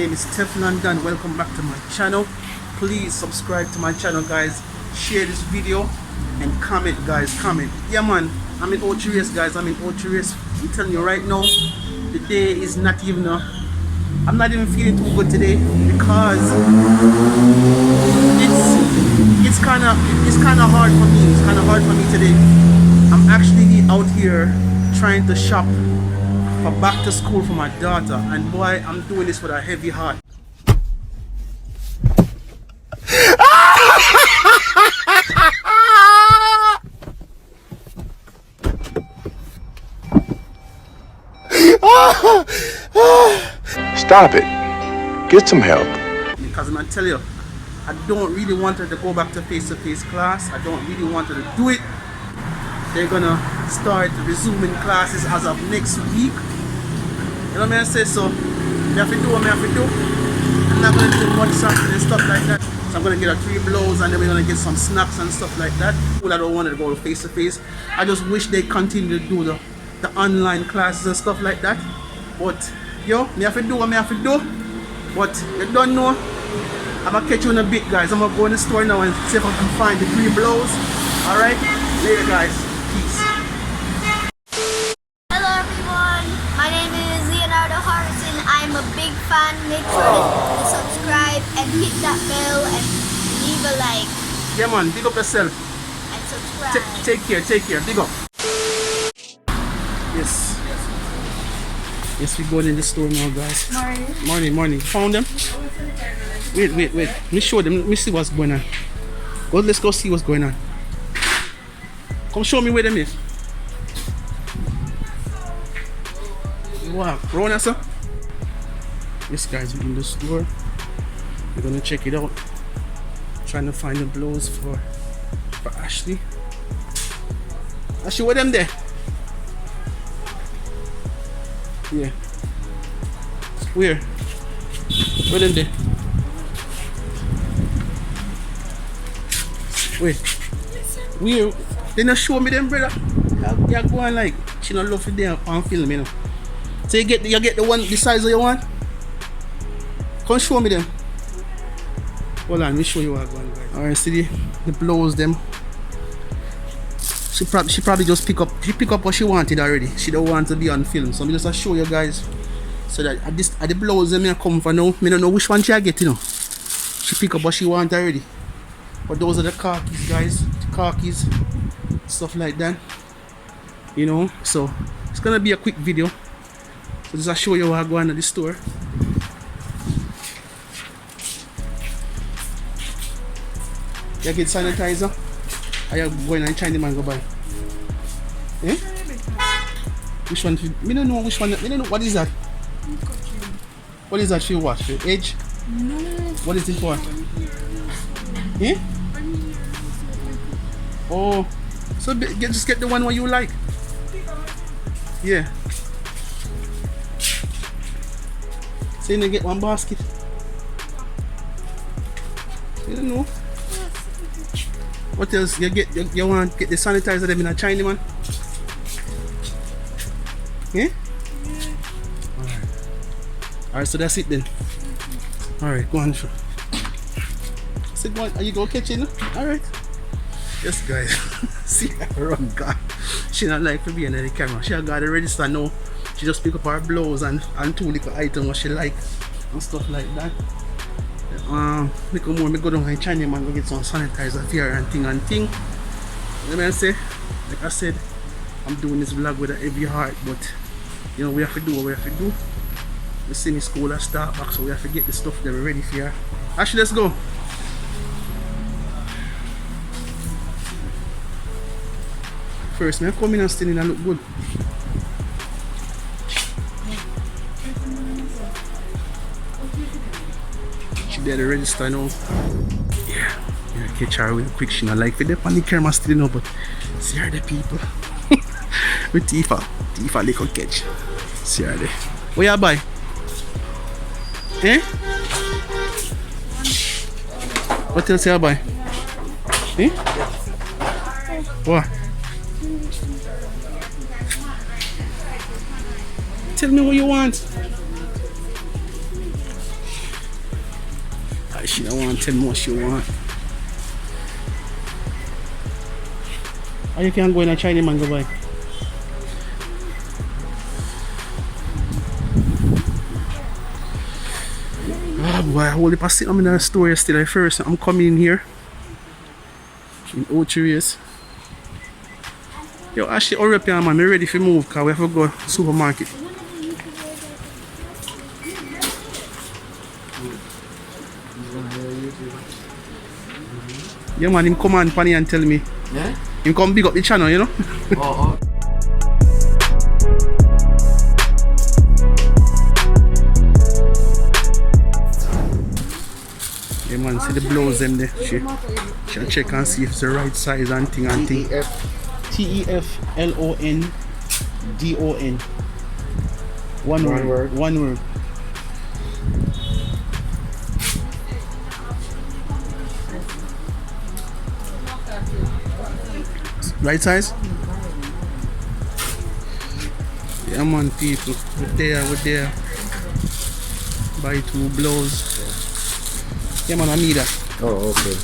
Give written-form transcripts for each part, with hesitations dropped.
name is TeflonDon. Welcome back to my channel. Please subscribe to my channel, guys. Share this video and comment, guys. Comment. Yeah, man. I'm in Ocho Race, guys. I'm in Ocho Race. I'm telling you right now, the day is not even I'm not even feeling too good today because it's kind of hard for me. It's kind of hard for me today. I'm actually out here trying to shop for back to school for my daughter, and boy, I'm doing this with a heavy heart. Stop it. Get some help. Because I'm gonna tell you, I don't really want her to go back to face-to-face class. I don't really want her to do it. They're gonna start resuming classes as of next week. You know what I say? So I have to do what I have to do. I'm not gonna do much something and stuff like that. So I'm gonna get a 3 blows and then we're gonna get some snacks and stuff like that. I don't want her to go face to face. I just wish they continue to do the online classes and stuff like that. But yo, me have to do what I have to do. But you don't know. I'm gonna catch you in a bit, guys. I'm gonna go in the store now and see if I can find the 3 blows. Alright? Later, guys. Peace. Hello everyone, my name is Leonardo Harrison. I'm a big fan. Make sure to subscribe and hit that bell and leave a like. Yeah, man, big up yourself. And subscribe. Take care, big up. Yes, we're going in the store now, guys. Morning. Found them? Wait. Let me show them. Let me see what's going on. Let's go see what's going on. Come show me where them is. Wow, Rona, sir. Yes, guys, we're in the store. We're gonna check it out. Trying to find the blows for Ashley. Ashley, where them there? Yeah. Where them there? Where? Where? They not show me them, brother. You're going like she not love for them on film, you know. So you get the one the size of your one. Come show me them. Hold on, let me show you what I'm going, guys. Alright, see the blows them. She probably just pick up what she wanted already. She don't want to be on film, so I'm just show you guys so that at the blows them I come for now. I don't know which one she get, you know. She pick up what she want already. But those are the khakis, guys. The khakis, stuff like that. You know, so it's gonna be a quick video. So just show you what I go on at the store. You get sanitizer? Are you going and Chinese man go buy? Eh? Which one? I don't know which one. I don't know what is that. What is that for what? For edge? No. What is it for? Eh? Oh, so just get the one what you like. Yeah. So you get one basket. I don't know. What else? You want to get the sanitizer them in a China, man? Yeah? Alright, so that's it then. Alright, go on. So go on, are you go catch it? Alright. Yes, guys. See her run, God. She not like to be in the camera. She got the register now. She just pick up her blouse and 2 little items what she like and stuff like that. Make more. Me go down in China man go get some sanitizer here and thing. Let me say, like I said, I'm doing this vlog with a heavy heart, but you know we have to do what we have to do. You see me school at start back, so we have to get the stuff that we're ready for here. Actually, let's go. First, me come in and still in and look good. There the register now. Yeah, catch her real quick. She not like for the on the camera still now, but see her the people. With Tifa little catch. See her there. What you buy? Eh? What else you buy? Eh? What? Tell me what you want. She don't want to tell me what she want. Or you can go in a Chinese man go buy. Oh boy, I hold up a sit. I'm in the store yesterday first. I'm coming in here. In Ochiris. Yo, actually, hurry up here, man. I'm ready for move because we have to go to the supermarket. Yeah, man, him come on funny and tell me. Yeah? Him come big up the channel, you know? Oh. Yeah, man, see the blouse them there. She'll check and see if it's the right size and thing and thing. TeflonDon. One word. One word. Right size? Yeah, man, people. We're there. Buy 2 blows. Yeah, man, I need that. Oh, okay.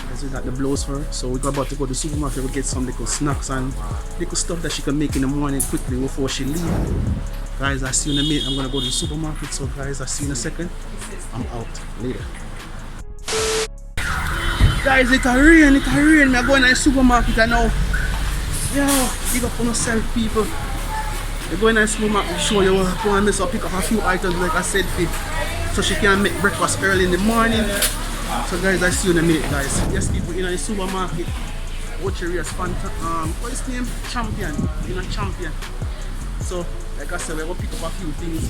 This is like the blows for her. So we're about to go to the supermarket. We'll get some little snacks and little stuff that she can make in the morning quickly before she leaves. Guys, I see you in a minute. I'm gonna go to the supermarket. So guys, I see you in a second. I'm out later. Guys, it's a rain. I'm going to the supermarket now. Yo, big up on yourself, people. You're going to the supermarket to show you what I'm going to pick up a few items like I said, so she can make breakfast early in the morning. So guys, I see you in a minute, guys. Yes, people, in the supermarket. Watch your race, what is his name? Champion. You know, Champion. So, like I said, we're going to pick up a few things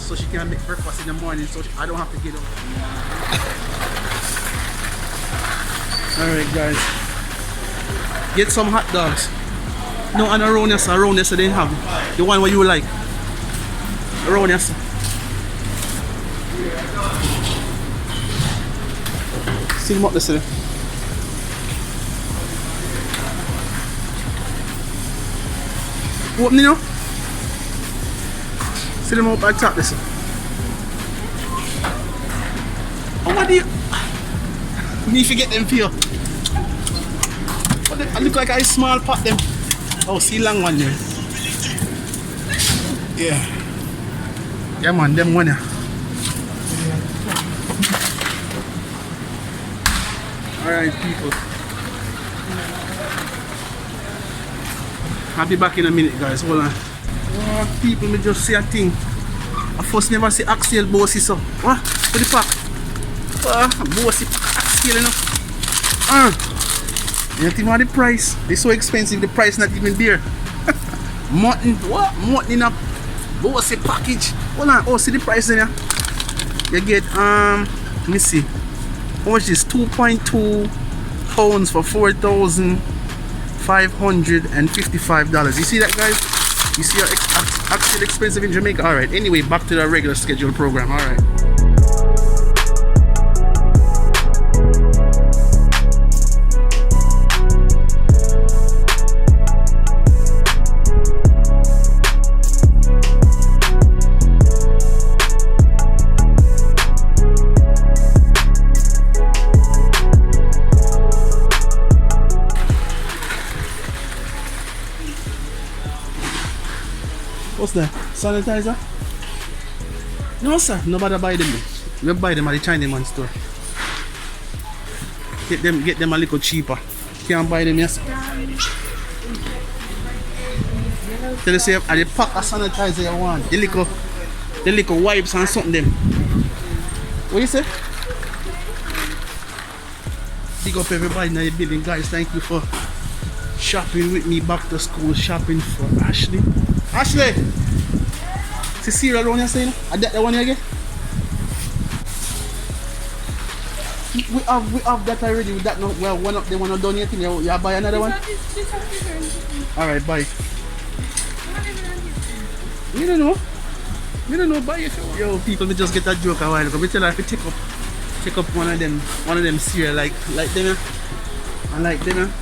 so she can make breakfast in the morning, so I don't have to get up. Alright guys, get some hot dogs. No, and around here, so they have the one where you like. Around here, see them up there, see them. Open, you know? See them up at top, this. Oh, what do you... Me forget them for you. I look like I small pot them. Oh, see long one there. Yeah. Yeah man, them one there. Alright people. I'll be back in a minute guys, hold on. Oh, people, me just see a thing. I first never see Axel bossy so. What? For the pack. Bossy Axel, you know. You think about the price? They're so expensive, the price not even there. Mutton, what? Mutton in a bossy package. Hold on, oh see the price there. You get let me see. How much is 2.2 pounds for $4,555. You see that guys? You see how actually expensive in Jamaica? Alright, anyway, back to the regular scheduled program. Alright. What's that? Sanitizer? No sir, nobody buy them. We buy them at the Chinese man store. Get them a little cheaper. Can't buy them, yes. Tell you say at the pack of sanitizer you want. The little wipes and something them. What you say? Big up everybody in the building, guys. Thank you for shopping with me, back to school shopping for Ashley. Ashley! See cereal around here saying? I that the one you get? We have that already. With that no, well, one of them one not done yet. You buy another one? Alright, buy. You don't know. You don't know, buy it. Yo, people, me just get that joke a while ago. Me tell her if you take up one of them cereal like them, And like then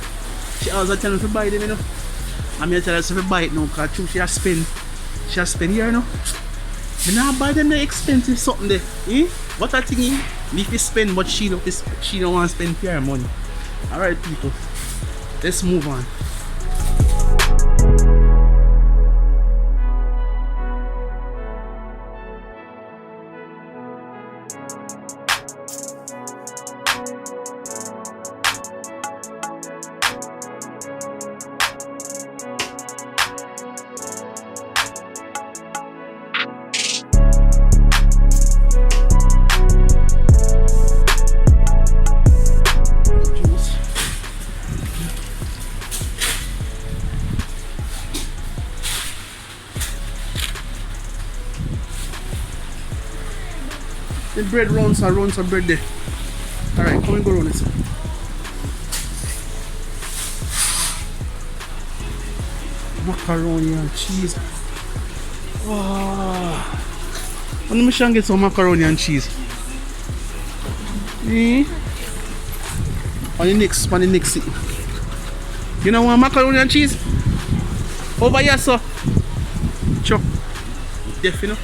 she also tell me to buy them, you know. I'm here tell her to buy it now because she has spend here, you know. Me not buy them the expensive something there. Eh? What a thing, eh? Me fi spend but she don't want to spend fair money. Alright people. Let's move on. The bread rounds some bread there. Alright, come and go round it. Macaroni and cheese. Wow. Let me try and get some macaroni and cheese. On the next seat. You know what macaroni and cheese? Over here, sir. Sure. Deaf, you know.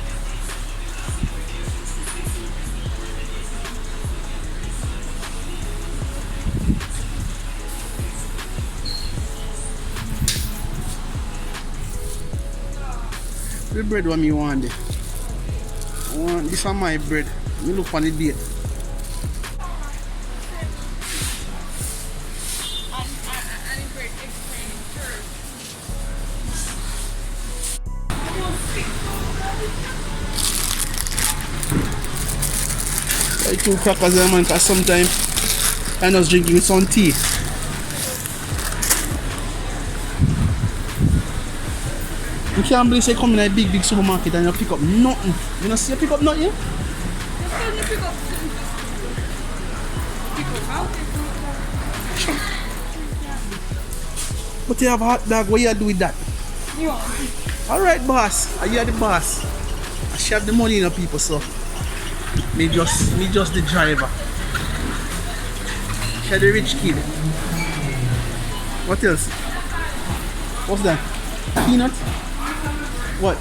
The bread what me want there. This is my bread. Me look on the date. I two crackers there, man, because sometimes I was drinking some tea. You can't believe you come in a big supermarket and you pick up nothing. You don't see you pick up nothing? You pick up But you have a hot dog, what you do with that? you want. Alright boss, are you the boss? I share the money in the people, so me just the driver. Share the rich kid. What else? What's that? Peanut? What?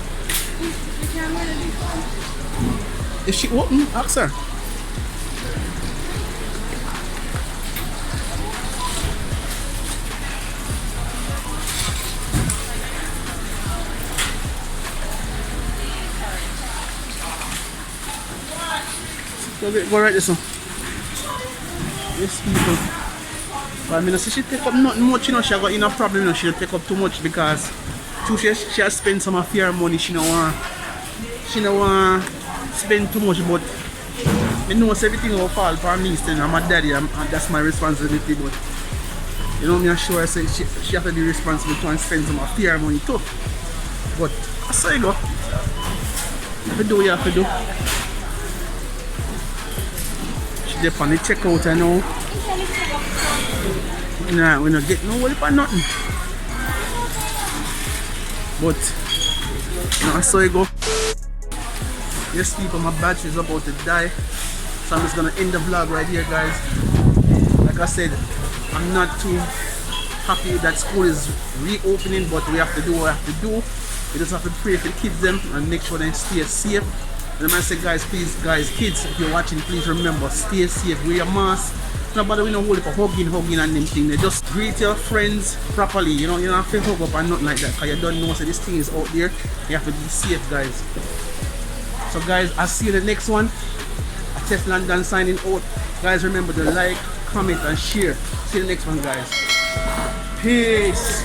Is she open? Ask her. Go right this one. Yes, people. But I mean, so she take up nothing much, you know. She got enough problem, you know. She'll take up too much because she has spent some of her money. She don't want spend too much, but I know everything will fall for me. Still, I'm a daddy, and that's my responsibility. But you know, me sure I say she have to be responsible to spend some of her money too. But I say go. If you do what you have to do. They're on the checkout, I know. Nah, we're not getting no help for nothing. But, you know, I saw it go. Yes, people, my battery is about to die. So I'm just gonna end the vlog right here, guys. Like I said, I'm not too happy that school is reopening, but we have to do what we have to do. We just have to pray for the kids them and make sure they stay safe. And I say, guys, please, kids, if you're watching, please remember, stay safe, wear your mask. Nobody will not hold it for hugging and them things. They just greet your friends properly, you know, you don't have to hug up and nothing like that, because you don't know, so this thing is out there. You have to be safe, guys. So guys, I'll see you in the next one. TeflonDon signing out. Guys, remember to like, comment and share. See you in the next one, guys. Peace.